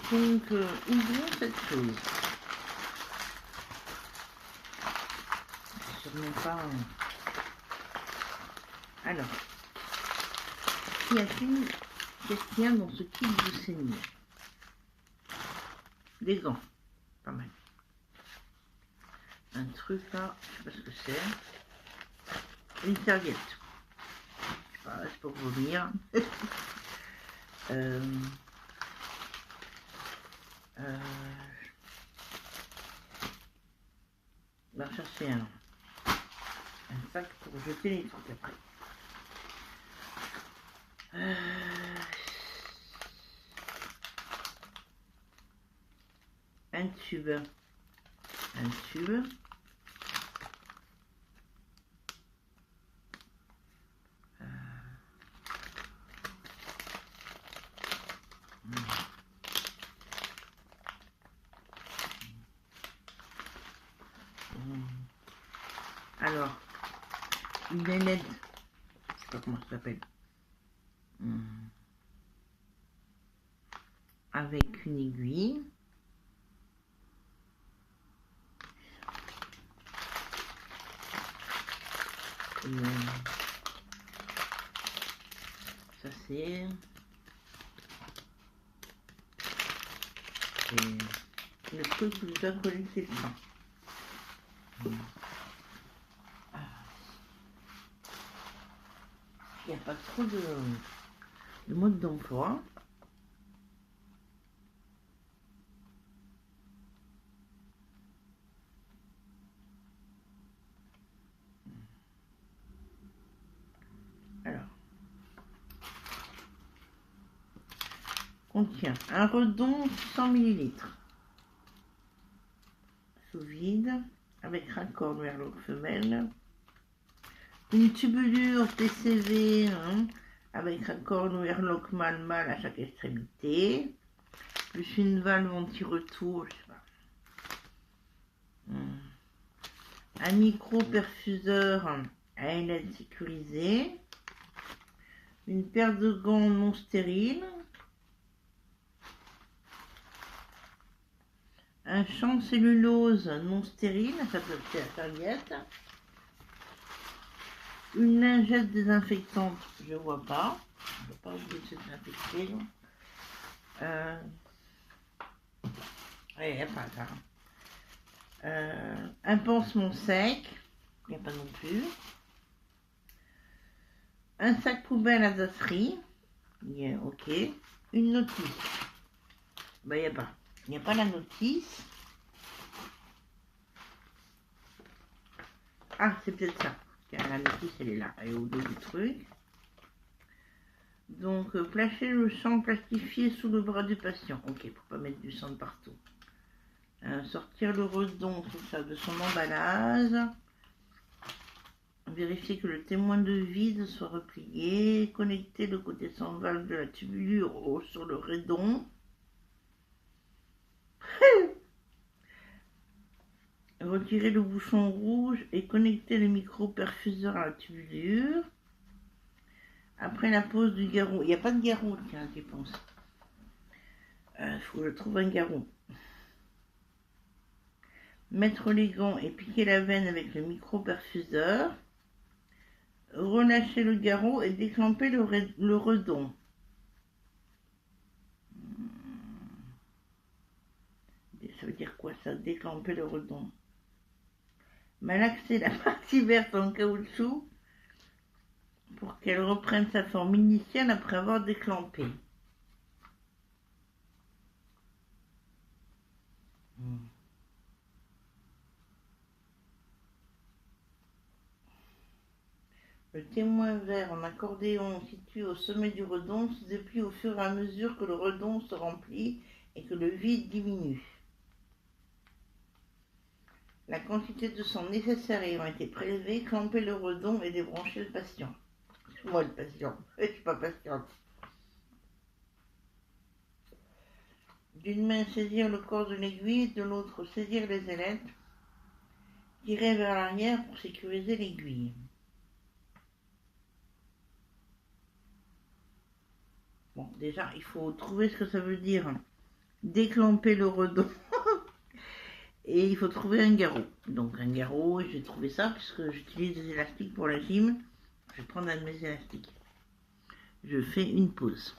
Donc, ouvrons cette chose. Sûrement pas. Alors, qu'est-ce qu'il y a dans ce kit de saignée? Des gants, pas mal. Un truc là, je sais pas ce que c'est. Une serviette. Je sais pas, c'est pour vomir. On va chercher un sac pour jeter les trucs après. Un tube. Alors, une ailette, je sais pas comment ça s'appelle, avec une aiguille. Ça c'est le truc où je dois collecter le sang. Il n'y a pas trop de mode d'emploi. Alors, contient un redon 100 ml sous vide avec raccord Noirlock femelle, une tubulure TCV avec raccord Noirlock mâle à chaque extrémité, plus une valve anti-retour, je sais pas. Un micro-perfuseur à ailette sécurisée, une paire de gants non stériles, un champ cellulose non stérile, ça peut être la serviette, une lingette désinfectante, je vois pas, on ne peut pas oublier de se désinfecter. Ouais, pas ça. Un pansement sec, il n'y a pas non plus. Un sac poubelle à zasserie, yeah, ok. Une notice, bah il n'y a pas la notice. Ah, c'est peut-être ça. La notice, elle est là, elle est au dos du truc. Donc, placer le sang plastifié sous le bras du patient. Ok, pour pas mettre du sang de partout. Sortir le redon, tout ça, de son emballage. Vérifier que le témoin de vide soit replié. Connecter le côté sans valve de la tubulure sur le redon. Retirer le bouchon rouge et connecter le micro-perfuseur à la tubulure. Après la pose du garrot. Il n'y a pas de garrot, tiens, j'y pense. Il faut que je trouve un garrot. Mettre les gants et piquer la veine avec le micro-perfuseur. Relâcher le garrot et déclamper le redon. Ça veut dire quoi ça, déclamper le redon? Malaxer la partie verte en caoutchouc pour qu'elle reprenne sa forme initiale après avoir déclampé. Le témoin vert en accordéon situé au sommet du redon se déplie au fur et à mesure que le redon se remplit et que le vide diminue. La quantité de sang nécessaire ayant été prélevée, clamper le redon et débrancher le patient. C'est moi le patient, je ne suis pas patiente. D'une main saisir le corps de l'aiguille, de l'autre saisir les ailettes, tirer vers l'arrière pour sécuriser l'aiguille. Bon, déjà, il faut trouver ce que ça veut dire. déclamper le redon. Et il faut trouver un garrot. Donc un garrot, j'ai trouvé ça puisque j'utilise des élastiques pour la gym. Je vais prendre un de mes élastiques. Je fais une pause.